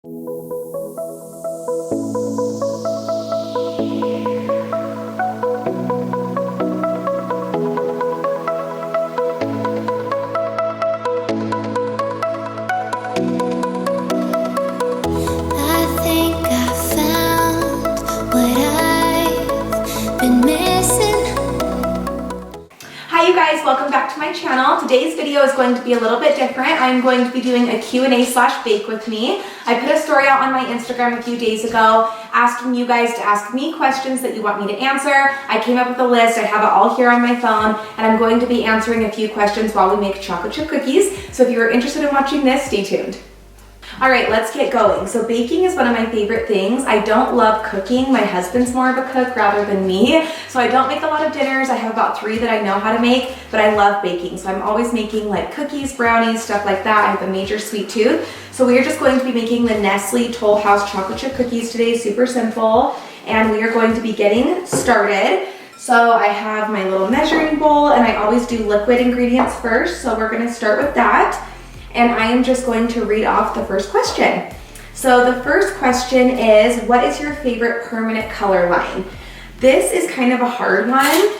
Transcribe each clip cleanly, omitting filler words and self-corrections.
Hi you guys, welcome back to my channel. Today's video is going to be a little bit different. I'm going to be doing a Q&A/bake with me. I put a story out on my Instagram a few days ago asking you guys to ask me questions that you want me to answer. I came up with a list, I have it all here on my phone, and I'm going to be answering a few questions while we make chocolate chip cookies. So if you're interested in watching this, stay tuned. All right, let's get going. So baking is one of my favorite things. I don't love cooking. My husband's more of a cook rather than me. So I don't make a lot of dinners. I have about 3 that I know how to make, but I love baking. So I'm always making like cookies, brownies, stuff like that. I have a major sweet tooth. So we are just going to be making the Nestle Toll House chocolate chip cookies today, super simple. And we are going to be getting started. So I have my little measuring bowl and I always do liquid ingredients first. So we're gonna start with that. And I am just going to read off the first question. So the first question is, what is your favorite permanent color line? This is kind of a hard one.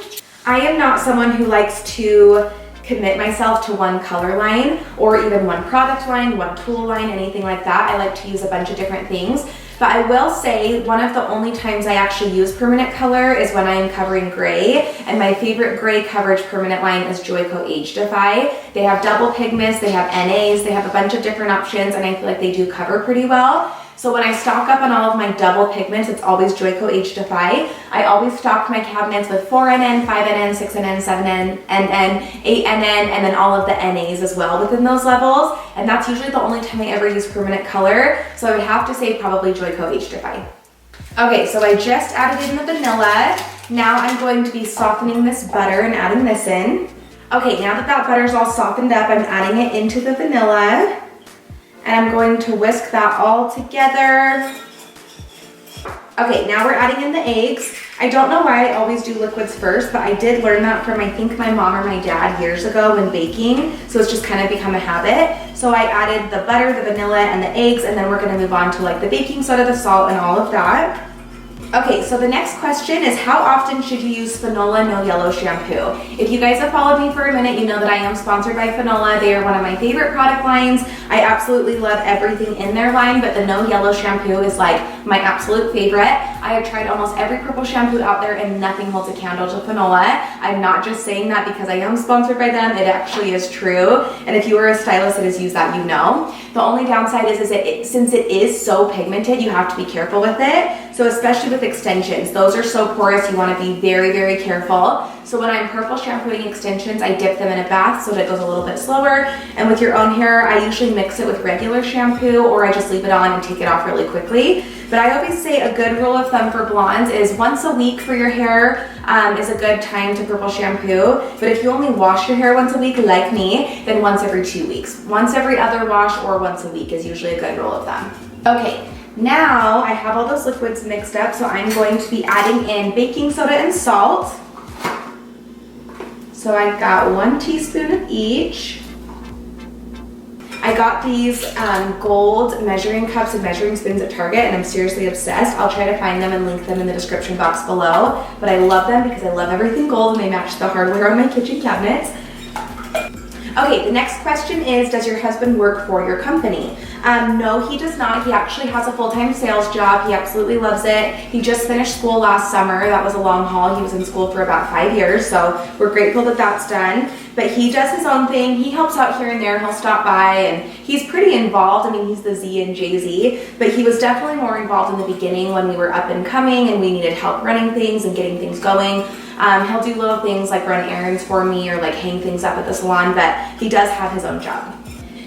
I am not someone who likes to commit myself to one color line or even one product line, one tool line, anything like that. I like to use a bunch of different things. But I will say one of the only times I actually use permanent color is when I am covering gray. And my favorite gray coverage permanent line is Joico Age Defy. They have double pigments, they have NAs, they have a bunch of different options, and I feel like they do cover pretty well. So when I stock up on all of my double pigments, it's always Joico Age Defy. I always stock my cabinets with 4NN, 5NN, 6NN, 7NN, 8NN, and then all of the NAs as well within those levels. And that's usually the only time I ever use permanent color. So I would have to say probably Joico Age Defy. Okay, so I just added in the vanilla. Now I'm going to be softening this butter and adding this in. Okay, now that butter's all softened up, I'm adding it into the vanilla. And I'm going to whisk that all together. Okay, now we're adding in the eggs. I don't know why I always do liquids first, but I did learn that from I think my mom or my dad years ago when baking. So it's just kind of become a habit. So I added the butter, the vanilla, and the eggs, and then we're gonna move on to like the baking soda, the salt, and all of that. Okay, so the next question is, how often should you use Fanola No Yellow shampoo? If you guys have followed me for a minute, you know that I am sponsored by Fanola. They are one of my favorite product lines. I absolutely love everything in their line, but the No Yellow shampoo is like my absolute favorite. I have tried almost every purple shampoo out there and nothing holds a candle to Fanola. I'm not just saying that because I am sponsored by them, it actually is true. And if you are a stylist that has used that, you know. The only downside is since it is so pigmented, you have to be careful with it. So especially with extensions, those are so porous, you want to be very, very careful. So when I'm purple shampooing extensions, I dip them in a bath so that it goes a little bit slower. And with your own hair, I usually mix it with regular shampoo or I just leave it on and take it off really quickly. But I always say a good rule of thumb for blondes is once a week for your hair is a good time to purple shampoo. But if you only wash your hair once a week like me, then once every 2 weeks. Once every other wash or once a week is usually a good rule of thumb. Okay. Now I have all those liquids mixed up, so I'm going to be adding in baking soda and salt. So I've got 1 teaspoon of each. I got these gold measuring cups and measuring spoons at Target, and I'm seriously obsessed. I'll try to find them and link them in the description box below. But I love them because I love everything gold and they match the hardware on my kitchen cabinets. Okay, the next question is, does your husband work for your company? No, he does not. He actually has a full-time sales job. He absolutely loves it. He just finished school last summer. That was a long haul. He was in school for about 5 years, so we're grateful that that's done. But he does his own thing. He helps out here and there. He'll stop by, and he's pretty involved. I mean, he's the Z in Jay-Z, but he was definitely more involved in the beginning when we were up and coming and we needed help running things and getting things going. He'll do little things like run errands for me or like hang things up at the salon, but he does have his own job.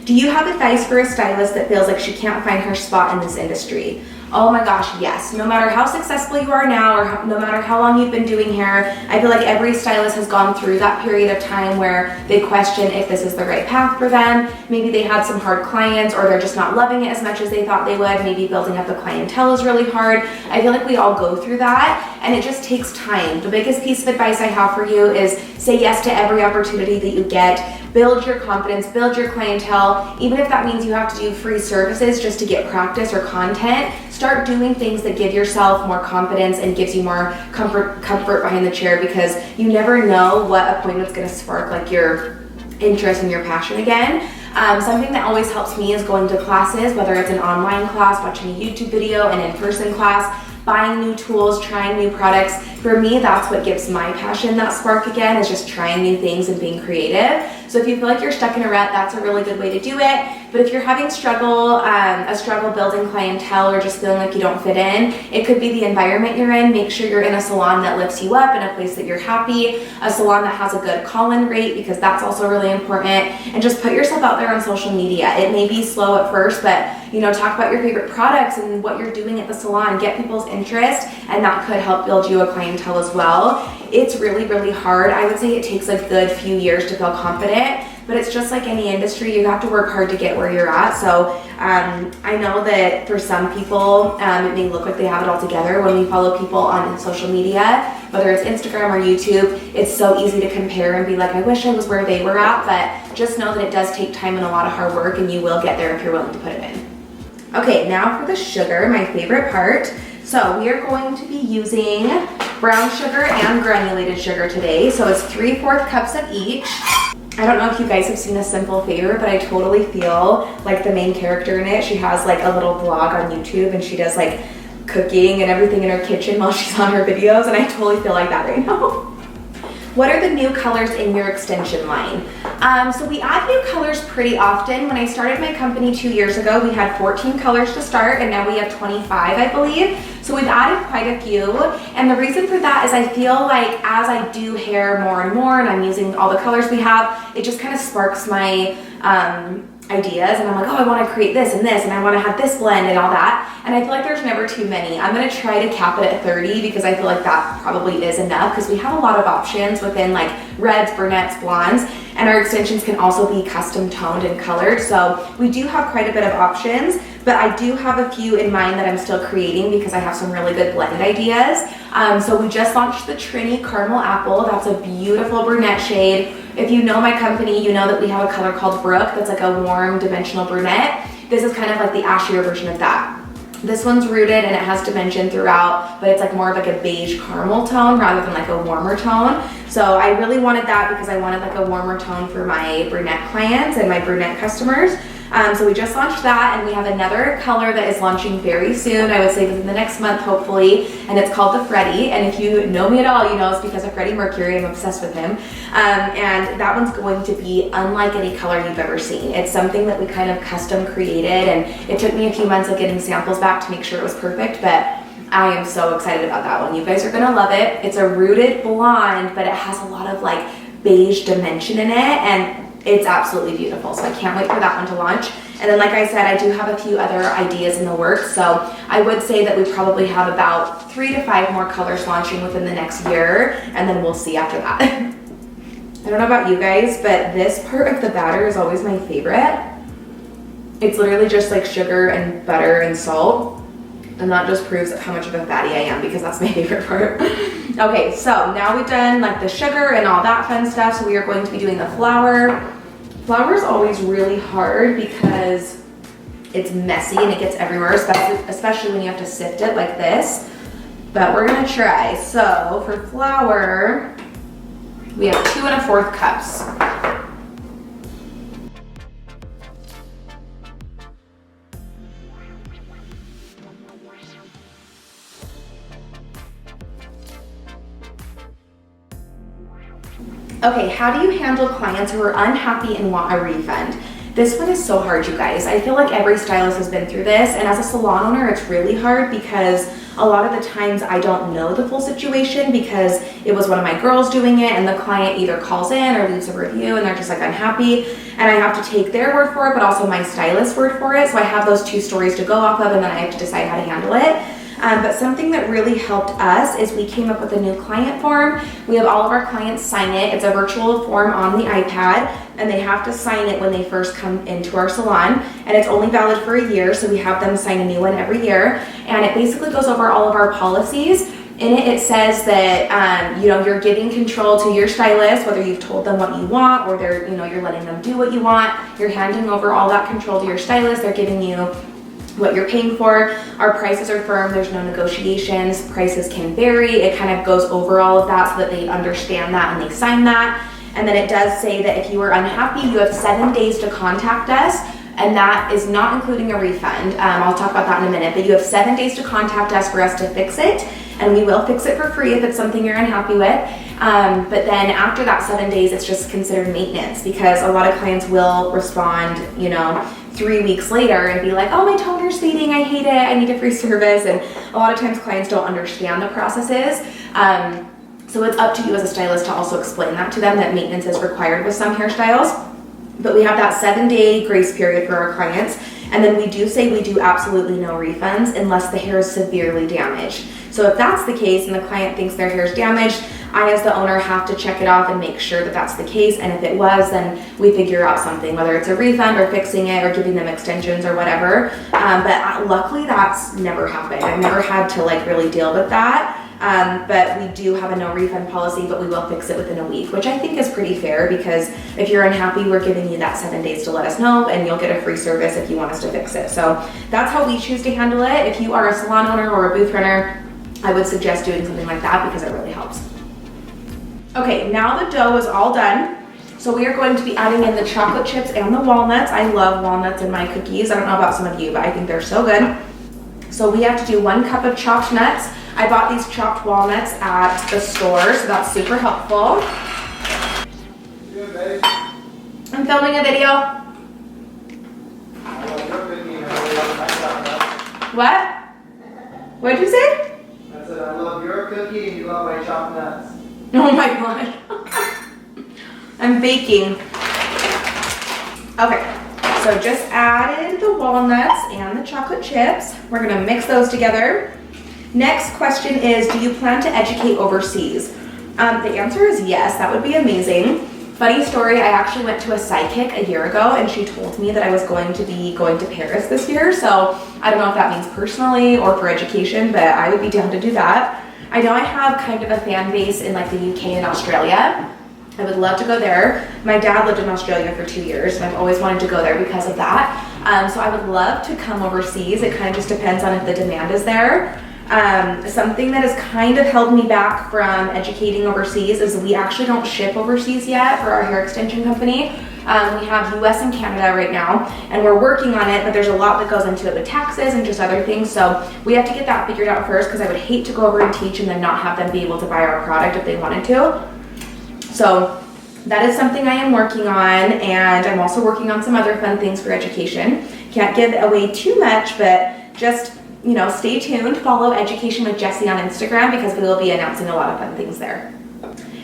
Do you have advice for a stylist that feels like she can't find her spot in this industry? Oh my gosh, yes. No matter how successful you are now or no matter how long you've been doing hair, I feel like every stylist has gone through that period of time where they question if this is the right path for them. Maybe they had some hard clients or they're just not loving it as much as they thought they would. Maybe building up the clientele is really hard. I feel like we all go through that and it just takes time. The biggest piece of advice I have for you is say yes to every opportunity that you get. build your confidence, build your clientele. Even if that means you have to do free services just to get practice or content, start doing things that give yourself more confidence and gives you more comfort behind the chair, because you never know what appointment's gonna spark like your interest and your passion again. Something that always helps me is going to classes, whether it's an online class, watching a YouTube video, an in-person class, buying new tools, trying new products. For me, that's what gives my passion that spark again, is just trying new things and being creative. So if you feel like you're stuck in a rut, that's a really good way to do it. But if you're having a struggle building clientele, or just feeling like you don't fit in, it could be the environment you're in. Make sure you're in a salon that lifts you up, in a place that you're happy, a salon that has a good call-in rate, because that's also really important. And just put yourself out there on social media. It may be slow at first, but talk about your favorite products and what you're doing at the salon, get people's interest, and that could help build you a clientele as well. It's really, really hard. I would say it takes a good few years to feel confident, but it's just like any industry. You have to work hard to get where you're at. So I know that for some people, it may look like they have it all together. When we follow people on social media, whether it's Instagram or YouTube, it's so easy to compare and be like, I wish I was where they were at, but just know that it does take time and a lot of hard work, and you will get there if you're willing to put it in. Okay, now for the sugar, my favorite part. So we are going to be using brown sugar and granulated sugar today. So it's 3/4 cups of each. I don't know if you guys have seen A Simple Favor, but I totally feel like the main character in it. She has like a little vlog on YouTube, and she does like cooking and everything in her kitchen while she's on her videos, and I totally feel like that right now. What are the new colors in your extension line? So we add new colors pretty often. When I started my company 2 years ago, we had 14 colors to start, and now we have 25, I believe. So we've added quite a few. And the reason for that is I feel like as I do hair more and more, and I'm using all the colors we have, it just kind of sparks my ideas, and I'm like, oh, I want to create this, and I want to have this blend and all that. And I feel like there's never too many. I'm going to try to cap it at 30, because I feel like that probably is enough, because we have a lot of options within like reds, brunettes, blondes, and our extensions can also be custom toned and colored. So we do have quite a bit of options, but I do have a few in mind that I'm still creating, because I have some really good blend ideas. So we just launched the Trini Caramel Apple. That's a beautiful brunette shade. If you know my company, you know that we have a color called Brook that's like a warm dimensional brunette. This is kind of like the ashier version of that. This one's rooted and it has dimension throughout, but it's like more of like a beige caramel tone rather than like a warmer tone. So I really wanted that because I wanted like a warmer tone for my brunette clients and my brunette customers. So we just launched that, and we have another color that is launching very soon. I would say within the next month, hopefully, and it's called the Freddie. And if you know me at all, you know it's because of Freddie Mercury. I'm obsessed with him. And that one's going to be unlike any color you've ever seen. It's something that we kind of custom created, and it took me a few months of getting samples back to make sure it was perfect, but I am so excited about that one. You guys are gonna love it. It's a rooted blonde, but it has a lot of like beige dimension in it, and it's absolutely beautiful. So I can't wait for that one to launch. And then like I said, I do have a few other ideas in the works. So I would say that we probably have about 3 to 5 more colors launching within the next year, and then we'll see after that. I don't know about you guys, but this part of the batter is always my favorite. It's literally just like sugar and butter and salt. And that just proves how much of a fatty I am, because that's my favorite part. Okay, so now we've done like the sugar and all that fun stuff. So we are going to be doing the flour. Flour is always really hard because it's messy and it gets everywhere, especially when you have to sift it like this. But we're gonna try. So for flour, we have 2 1/4 cups. Okay, how do you handle clients who are unhappy and want a refund? This one is so hard, you guys. I feel like every stylist has been through this, and as a salon owner, it's really hard because a lot of the times I don't know the full situation because it was one of my girls doing it, and the client either calls in or leaves a review and they're just like unhappy, and I have to take their word for it, but also my stylist's word for it. So I have those 2 stories to go off of, and then I have to decide how to handle it. But something that really helped us is we came up with a new client form. We have all of our clients sign it. It's a virtual form on the iPad, and they have to sign it when they first come into our salon, and it's only valid for a year, so we have them sign a new one every year, and it basically goes over all of our policies. In it, it says that you know, you're giving control to your stylist, whether you've told them what you want or they're, you know, you're letting them do what you want. You're handing over all that control to your stylist. They're giving you what you're paying for. Our prices are firm. There's no negotiations. Prices can vary. It kind of goes over all of that so that they understand that and they sign that. And then it does say that if you are unhappy, you have 7 days to contact us. And that is not including a refund. I'll talk about that in a minute, but you have 7 days to contact us for us to fix it. And we will fix it for free if it's something you're unhappy with. But then after that 7 days, it's just considered maintenance, because a lot of clients will respond, you know, 3 weeks later and be like, oh, my toner's fading, I hate it, I need a free service. And a lot of times clients don't understand the processes. So it's up to you as a stylist to also explain that to them, that maintenance is required with some hairstyles. But we have that 7-day grace period for our clients. And then we do say we do absolutely no refunds unless the hair is severely damaged. So if that's the case and the client thinks their hair is damaged, I as the owner have to check it off and make sure that that's the case. And if it was, then we figure out something, whether it's a refund or fixing it or giving them extensions or whatever. But luckily that's never happened. I've never had to like really deal with that. But we do have a no refund policy, but we will fix it within a week, which I think is pretty fair, because if you're unhappy, we're giving you that 7 days to let us know, and you'll get a free service if you want us to fix it. So that's how we choose to handle it. If you are a salon owner or a booth runner, I would suggest doing something like that because it really helps. Okay, now the dough is all done. So we are going to be adding in the chocolate chips and the walnuts. I love walnuts in my cookies. I don't know about some of you, but I think they're so good. So we have to do 1 cup of chopped nuts. I bought these chopped walnuts at the store, so that's super helpful. I'm filming a video. What? What did you say? I said I love your cookie and you love my chopped nuts. Oh my god. I'm baking. Okay, so just added the walnuts and the chocolate chips. We're gonna mix those together. Next question is, do you plan to educate overseas? The answer is yes, that would be amazing. Funny story, I actually went to a psychic a year ago and she told me that I was going to be going to Paris this year. So I don't know if that means personally or for education, but I would be down to do that. I know I have kind of a fan base in like the UK and Australia. I would love to go there. My dad lived in Australia for 2 years and I've always wanted to go there because of that. So I would love to come overseas. It kind of just depends on if the demand is there. Something that has kind of held me back from educating overseas is we actually don't ship overseas yet for our hair extension company. We have US and Canada right now, and we're working on it, but there's a lot that goes into it with taxes and just other things. So we have to get that figured out first, because I would hate to go over and teach and then not have them be able to buy our product if they wanted to. So that is something I am working on, and I'm also working on some other fun things for education. Can't give away too much, but just, you know, stay tuned. Follow Education with Jessi on Instagram, because we will be announcing a lot of fun things there.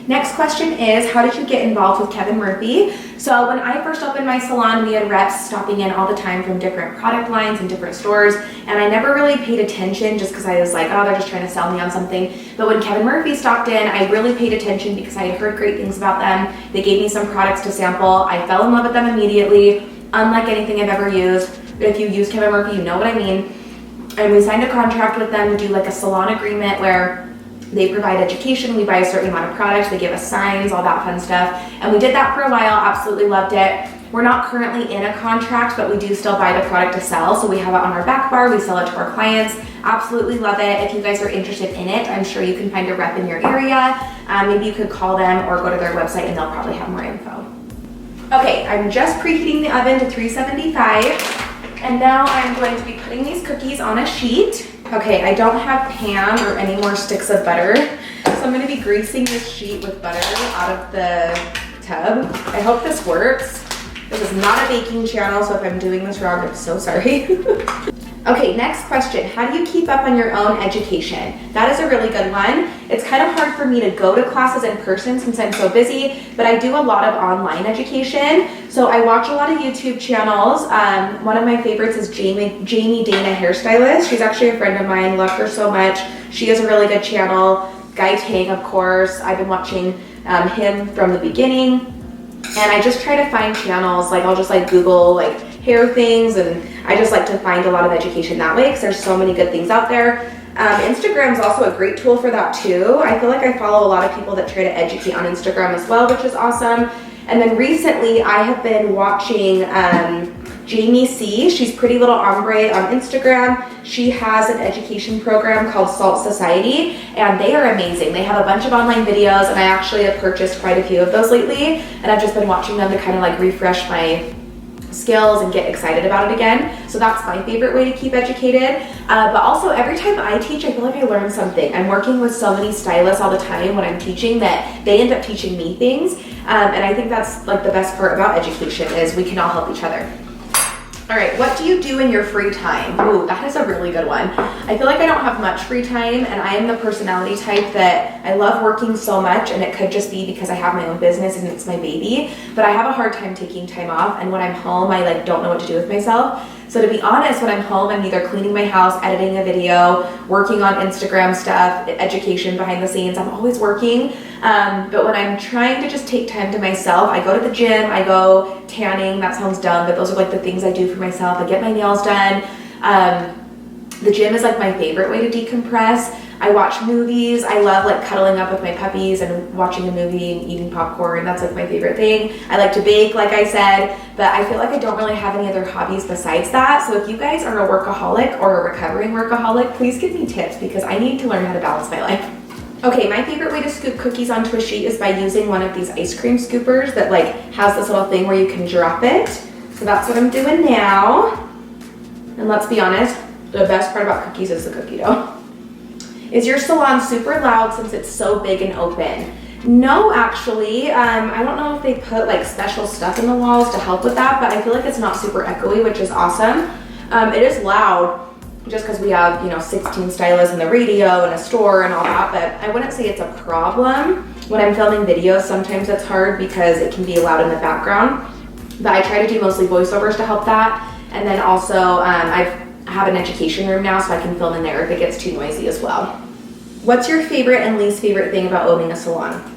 Next question is, how did you get involved with Kevin Murphy? So when I first opened my salon, we had reps stopping in all the time from different product lines and different stores, and I never really paid attention just because I was like, oh, they're just trying to sell me on something. But when Kevin Murphy stopped in, I really paid attention because I had heard great things about them. They gave me some products to sample. I fell in love with them immediately, unlike anything I've ever used. But if you use Kevin Murphy, you know what I mean. And we signed a contract with them to do like a salon agreement where they provide education, we buy a certain amount of products, they give us signs, all that fun stuff. And we did that for a while, absolutely loved it. We're not currently in a contract, but we do still buy the product to sell. So we have it on our back bar, we sell it to our clients. Absolutely love it. If you guys are interested in it, I'm sure you can find a rep in your area. Maybe you could call them or go to their website and they'll probably have more info. Okay, I'm just preheating the oven to 375. And now I'm going to be putting these cookies on a sheet. Okay, I don't have pan or any more sticks of butter, so I'm going to be greasing this sheet with butter out of the tub. I hope this works. This is not a baking channel, so if I'm doing this wrong, I'm so sorry. Okay, next question. How do you keep up on your own education? That is a really good one. It's kind of hard for me to go to classes in person since I'm so busy, but I do a lot of online education. So I watch a lot of YouTube channels. One of my favorites is Jamie Dana Hairstylist. She's actually a friend of mine. Love her so much. She has a really good channel. Guy Tang, of course. I've been watching him from the beginning. And I just try to find channels, like I'll just like Google like hair things, and I just like to find a lot of education that way because there's so many good things out there. Instagram's also a great tool for that too. I feel like I follow a lot of people that try to educate on Instagram as well, which is awesome. And then recently I have been watching Jamie C. She's Pretty Little Ombre on Instagram. She has an education program called Salt Society, and they are amazing. They have a bunch of online videos, and I actually have purchased quite a few of those lately, and I've just been watching them to kind of like refresh my skills and get excited about it again. So that's my favorite way to keep educated. But also every time I teach, I feel like I learn something. I'm working with so many stylists all the time when I'm teaching that they end up teaching me things. And I think that's like the best part about education is we can all help each other. All right, what do you do in your free time? Ooh, that is a really good one. I feel like I don't have much free time, and I am the personality type that I love working so much, and it could just be because I have my own business and it's my baby, but I have a hard time taking time off, and when I'm home, I like don't know what to do with myself. So to be honest, when I'm home, I'm either cleaning my house, editing a video, working on Instagram stuff, education behind the scenes. I'm always working. But when I'm trying to just take time to myself, I go to the gym, I go tanning. That sounds dumb, but those are like the things I do for myself. I get my nails done. The gym is like my favorite way to decompress. I watch movies. I love like cuddling up with my puppies and watching a movie and eating popcorn. That's like my favorite thing. I like to bake, like I said, but I feel like I don't really have any other hobbies besides that. So if you guys are a workaholic or a recovering workaholic, please give me tips because I need to learn how to balance my life. Okay, my favorite way to scoop cookies onto a sheet is by using one of these ice cream scoopers that like has this little thing where you can drop it. So that's what I'm doing now. And let's be honest, the best part about cookies is the cookie dough. Is your salon super loud since it's so big and open? No, actually. I don't know if they put like special stuff in the walls to help with that, but I feel like it's not super echoey, which is awesome. It is loud just because we have, 16 stylists and the radio and a store and all that, but I wouldn't say it's a problem. When I'm filming videos, sometimes it's hard because it can be loud in the background, but I try to do mostly voiceovers to help that. And then also I have an education room now, so I can film in there if it gets too noisy as well. What's your favorite and least favorite thing about owning a salon?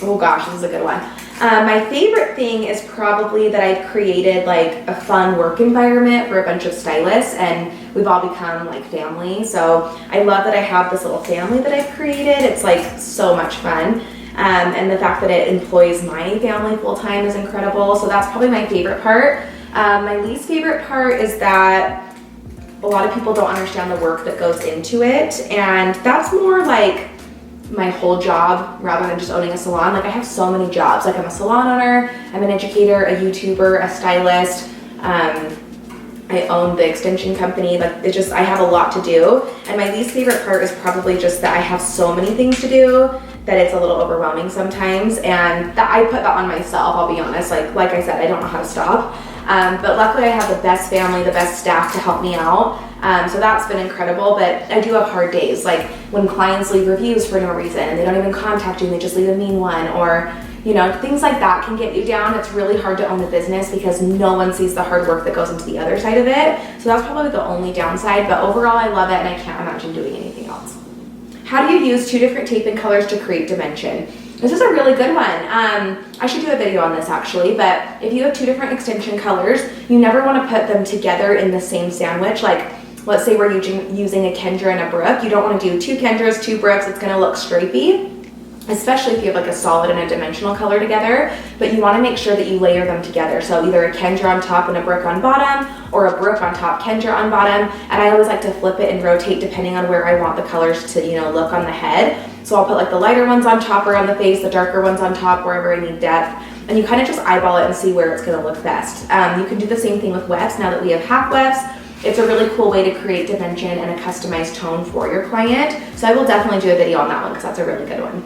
Oh gosh, this is a good one. My favorite thing is probably that I've created like a fun work environment for a bunch of stylists, and we've all become like family. So I love that I have this little family that I've created. It's like so much fun. And the fact that it employs my family full-time is incredible. So that's probably my favorite part. My least favorite part is that a lot of people don't understand the work that goes into it, and that's more like my whole job rather than just owning a salon. Like I have so many jobs. Like I'm a salon owner, I'm an educator, a YouTuber, a stylist. I own the extension company. Like I have a lot to do. And my least favorite part is probably just that I have so many things to do that it's a little overwhelming sometimes, and that I put that on myself, I'll be honest. Like I said, I don't know how to stop. But luckily I have the best family, the best staff to help me out. So that's been incredible, but I do have hard days. Like when clients leave reviews for no reason and they don't even contact you and they just leave a mean one, or things like that can get you down. It's really hard to own a business because no one sees the hard work that goes into the other side of it. So that's probably the only downside, but overall I love it and I can't imagine doing anything else. How do you use 2 different tape and colors to create dimension? This is a really good one. I should do a video on this actually, but if you have 2 different extension colors, you never want to put them together in the same sandwich. Like, let's say we're using a Kendra and a Brook. You don't want to do 2 Kendras, 2 Brooks. It's going to look stripey, especially if you have like a solid and a dimensional color together, but you want to make sure that you layer them together. So either a Kendra on top and a Brook on bottom, or a Brook on top, Kendra on bottom. And I always like to flip it and rotate depending on where I want the colors to, look on the head. So I'll put like the lighter ones on top or on the face, the darker ones on top wherever I need depth. And you kind of just eyeball it and see where it's going to look best. You can do the same thing with wefts now that we have half wefts. It's a really cool way to create dimension and a customized tone for your client. So I will definitely do a video on that one because that's a really good one.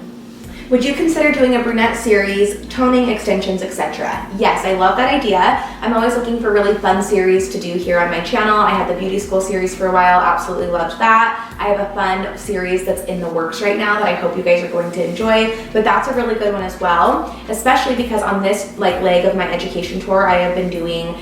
Would you consider doing a brunette series, toning, extensions, etc.? Yes, I love that idea. I'm always looking for really fun series to do here on my channel. I had the beauty school series for a while, absolutely loved that. I have a fun series that's in the works right now that I hope you guys are going to enjoy, but that's a really good one as well, especially because on this leg of my education tour, I have been doing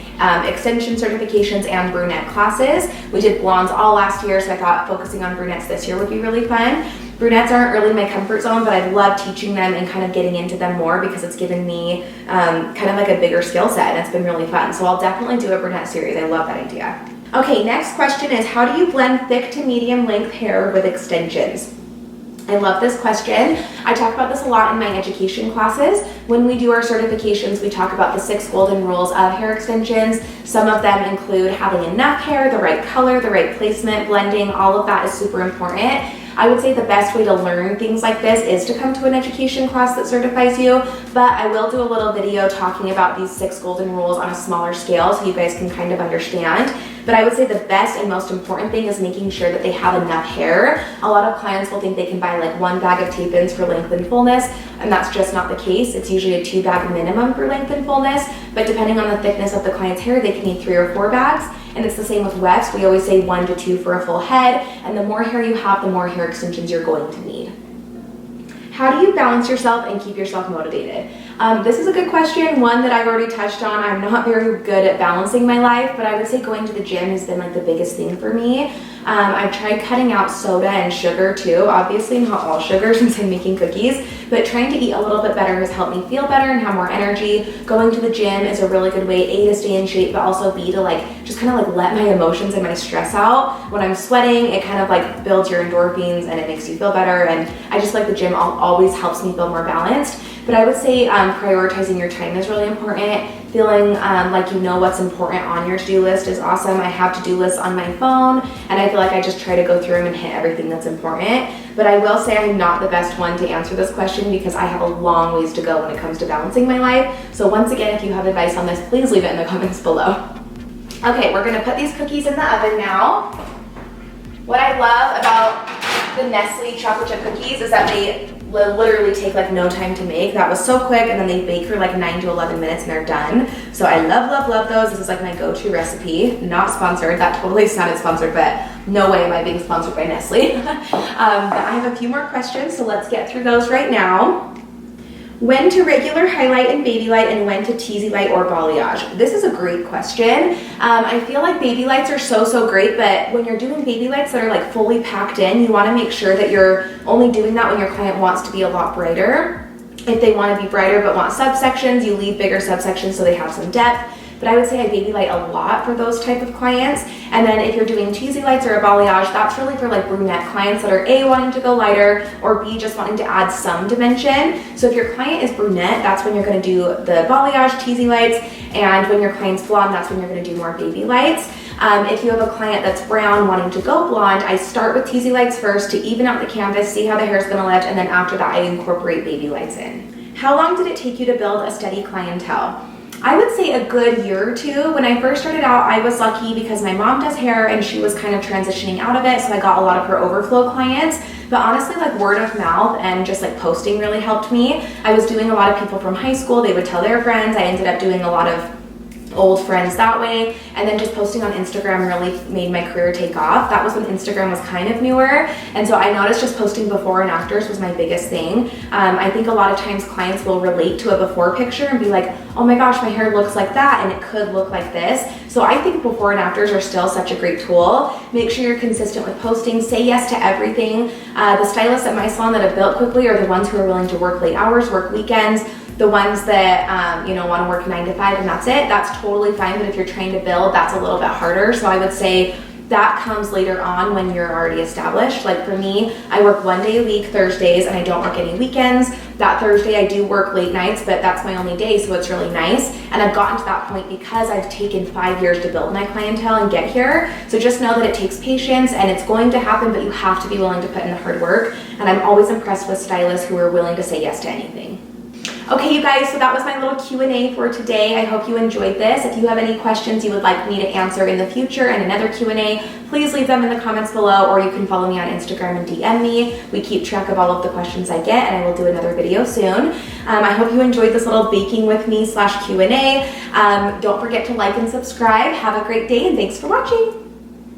extension certifications and brunette classes. We did blondes all last year, so I thought focusing on brunettes this year would be really fun. Brunettes aren't really my comfort zone, but I love teaching them and kind of getting into them more because it's given me kind of like a bigger skill set, and it's been really fun. So I'll definitely do a brunette series. I love that idea. Okay, next question is, how do you blend thick to medium length hair with extensions? I love this question. I talk about this a lot in my education classes. When we do our certifications, we talk about the 6 golden rules of hair extensions. Some of them include having enough hair, the right color, the right placement, blending. All of that is super important. I would say the best way to learn things like this is to come to an education class that certifies you, but I will do a little video talking about these 6 golden rules on a smaller scale so you guys can kind of understand. But I would say the best and most important thing is making sure that they have enough hair. A lot of clients will think they can buy like 1 bag of tape-ins for length and fullness, and that's just not the case. It's usually a 2 bag minimum for length and fullness, but depending on the thickness of the client's hair, they can need 3 or 4 bags. And it's the same with wefts. We always say 1 to 2 for a full head, and the more hair you have, the more hair extensions you're going to need. How do you balance yourself and keep yourself motivated? This is a good question, one that I've already touched on. I'm not very good at balancing my life, but I would say going to the gym has been like the biggest thing for me. I've tried cutting out soda and sugar too. Obviously not all sugar since I'm making cookies, but trying to eat a little bit better has helped me feel better and have more energy. Going to the gym is a really good way, A, to stay in shape, but also B, to like just kind of like let my emotions and my stress out. When I'm sweating, it kind of like builds your endorphins and it makes you feel better. And I just like the gym always helps me feel more balanced. But I would say prioritizing your time is really important. Feeling like you know what's important on your to-do list is awesome. I have to-do lists on my phone, and I feel like I just try to go through them and hit everything that's important. But I will say I'm not the best one to answer this question because I have a long ways to go when it comes to balancing my life. So once again, if you have advice on this, please leave it in the comments below. Okay, we're gonna put these cookies in the oven now. What I love about the Nestle chocolate chip cookies is that they literally take like no time to make. That was so quick, and then they bake for like 9 to 11 minutes and they're done. So I love those. This is like my go-to recipe. Not sponsored. That totally sounded sponsored, but no way am I being sponsored by Nestle. But I have a few more questions, so let's get through those right now. When to regular highlight and baby light, and when to teasy light or balayage? This is a great question. I feel like baby lights are so great, but when you're doing baby lights that are like fully packed in, you want to make sure that you're only doing that when your client wants to be a lot brighter. If they want to be brighter but want subsections, you leave bigger subsections so they have some depth. But I would say I baby light a lot for those type of clients. And then if you're doing teasy lights or a balayage, that's really for like brunette clients that are A, wanting to go lighter, or B, just wanting to add some dimension. So if your client is brunette, that's when you're going to do the balayage teasy lights. And when your client's blonde, that's when you're going to do more baby lights. If you have a client that's brown wanting to go blonde, I start with teasy lights first to even out the canvas, see how the hair is going to lift, and then after that I incorporate baby lights in. How long did it take you to build a steady clientele? I would say a good year or 2. When I first started out, I was lucky because my mom does hair and she was kind of transitioning out of it, so I got a lot of her overflow clients. But honestly, like word of mouth and just like posting really helped me. I was doing a lot of people from high school, they would tell their friends. I ended up doing a lot of old friends that way, and then just posting on Instagram really made my career take off. That was when Instagram was kind of newer, and so I noticed just posting before and afters was my biggest thing. I think a lot of times clients will relate to a before picture and be like, oh my gosh, my hair looks like that and it could look like this. So I think before and afters are still such a great tool. Make sure you're consistent with posting, say yes to everything. The stylists at my salon that have built quickly are the ones who are willing to work late hours, work weekends. The ones that want to work 9 to 5 and that's it, that's totally fine. But if you're trying to build, that's a little bit harder. So I would say that comes later on when you're already established. Like for me, I work 1 day a week, Thursdays, and I don't work any weekends. That Thursday I do work late nights, but that's my only day, so it's really nice. And I've gotten to that point because I've taken 5 years to build my clientele and get here. So just know that it takes patience and it's going to happen, but you have to be willing to put in the hard work. And I'm always impressed with stylists who are willing to say yes to anything. Okay, you guys, so that was my little Q&A for today. I hope you enjoyed this. If you have any questions you would like me to answer in the future and another Q&A, please leave them in the comments below, or you can follow me on Instagram and DM me. We keep track of all of the questions I get, and I will do another video soon. I hope you enjoyed this little baking with me / Q&A. Don't forget to like and subscribe. Have a great day, and thanks for watching.